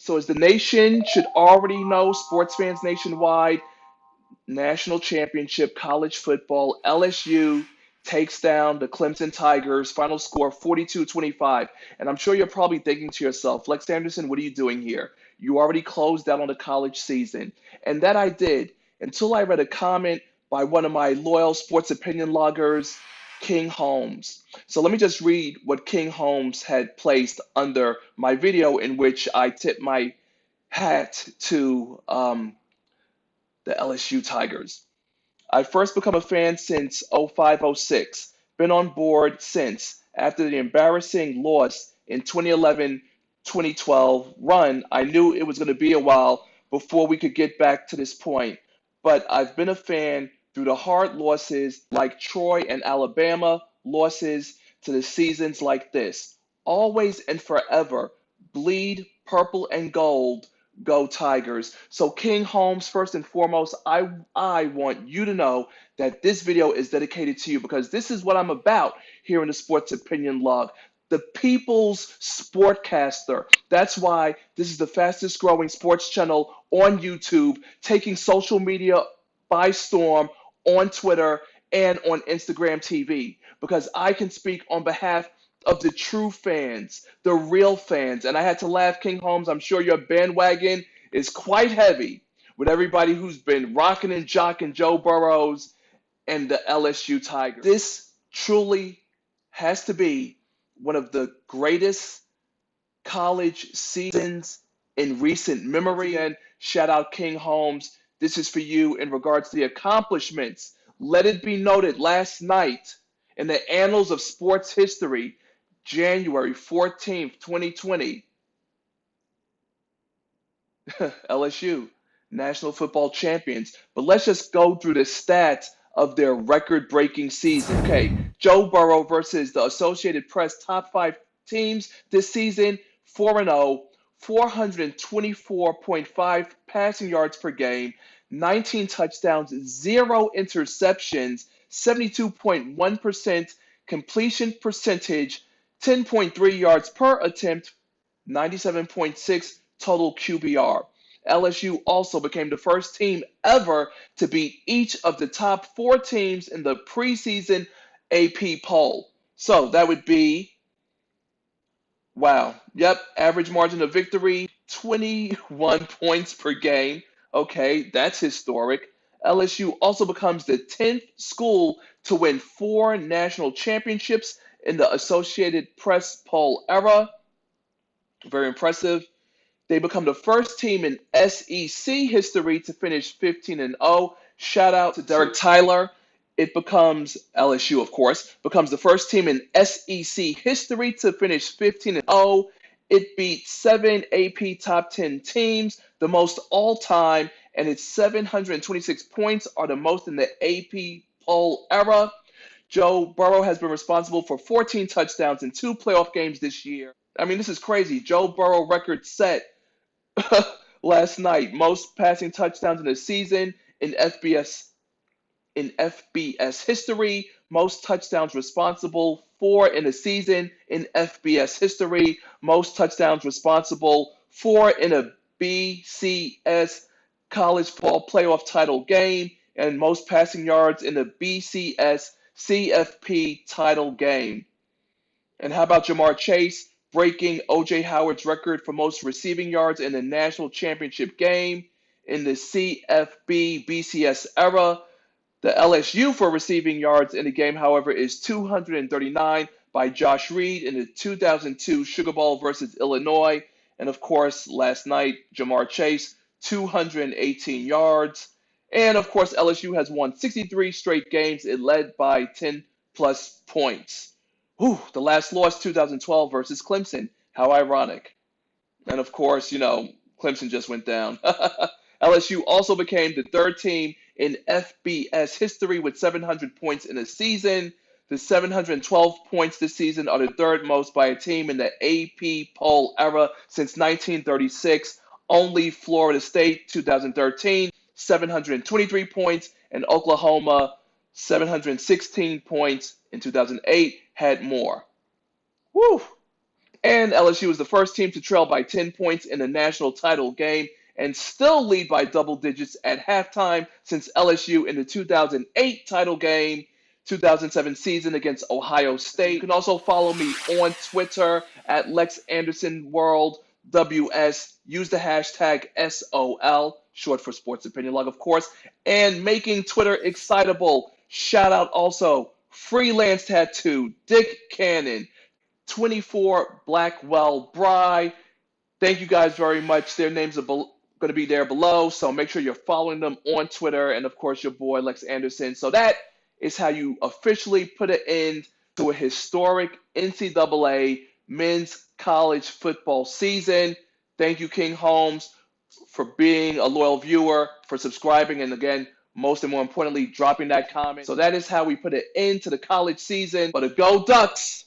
So as the nation should already know, sports fans nationwide, national championship college football, LSU takes down the Clemson Tigers. Final score 42-25. And I'm sure you're probably thinking to yourself, Lex Anderson, what are you doing here? You already closed out on the college season. And that I did until I read a comment by one of my loyal sports opinion loggers, King Holmes. So let me just read what King Holmes had placed under my video in which I tip my hat to the LSU Tigers. I first become a fan since 05-06. Been on board since. After the embarrassing loss in 2011-2012 run, I knew it was going to be a while before we could get back to this point. But I've been a fan through the hard losses like Troy and Alabama, losses to the seasons like this. Always and forever, bleed purple and gold, go Tigers. So King Holmes, first and foremost, I want you to know that this video is dedicated to you because this is what I'm about here in the Sports Opinion Log. The people's sportcaster. That's why this is the fastest growing sports channel on YouTube, taking social media by storm on Twitter and on Instagram TV because I can speak on behalf of the true fans, the real fans. And I had to laugh, King Holmes. I'm sure your bandwagon is quite heavy with everybody who's been rocking and jocking Joe Burrows and the LSU Tigers. This truly has to be one of the greatest college seasons in recent memory. And shout out King Holmes. This is for you in regards to the accomplishments. Let it be noted last night in the annals of sports history, January 14th, 2020, LSU, National Football Champions. But let's just go through the stats of their record-breaking season. Okay, Joe Burrow versus the Associated Press top five teams this season, 4-0, 424.5 passing yards per game, 19 touchdowns, 0 interceptions, 72.1% completion percentage, 10.3 yards per attempt, 97.6 total QBR. LSU also became the first team ever to beat each of the top four teams in the preseason AP poll. So that would be, wow, yep, average margin of victory, 21 points per game. Okay, that's historic. LSU also becomes the 10th school to win 4 national championships in the Associated Press poll era. Very impressive. They become the first team in SEC history to finish 15-0. Shout out to Derek Tyler. It becomes LSU, of course, becomes the first team in SEC history to finish 15-0. It beat 7 AP top 10 teams, the most all time, and its 726 points are the most in the AP poll era. Joe Burrow has been responsible for 14 touchdowns in 2 playoff games this year. I mean, this is crazy. Joe Burrow record set last night. Most passing touchdowns in a season in FBS history. Most touchdowns responsible for in a season in FBS history. Most touchdowns responsible for in a BCS college football playoff title game. And most passing yards in a BCS CFP title game. And how about Jamar Chase breaking O.J. Howard's record for most receiving yards in the national championship game in the CFB BCS era? The LSU for receiving yards in the game, however, is 239 by Josh Reed in the 2002 Sugar Bowl versus Illinois. And of course, last night, Jamar Chase, 218 yards. And of course, LSU has won 63 straight games. It led by 10 plus points. Whew, the last loss, 2012 versus Clemson. How ironic. And of course, Clemson just went down. LSU also became the third team in FBS history with 700 points in a season. The 712 points this season are the third most by a team in the AP poll era since 1936. Only Florida State, 2013, 723 points, and Oklahoma, 716 points in 2008, had more. Woo! And LSU was the first team to trail by 10 points in a national title game and still lead by double digits at halftime since LSU in the 2008 title game, 2007 season against Ohio State. You can also follow me on Twitter at Lex Anderson World WS. Use the hashtag SOL, short for Sports Opinion Log, of course, and making Twitter excitable. Shout out also Freelance Tattoo, Dick Cannon, 24 Blackwell Bry. Thank you guys very much. Their names are going to be there below, so make sure you're following them on Twitter, and of course your boy Lex Anderson. So that is how you officially put an end to a historic NCAA men's college football season. Thank you, King Holmes, for being a loyal viewer, for subscribing, and again, most and more importantly, dropping that comment. So that is how we put an end to the college season. But a go Ducks!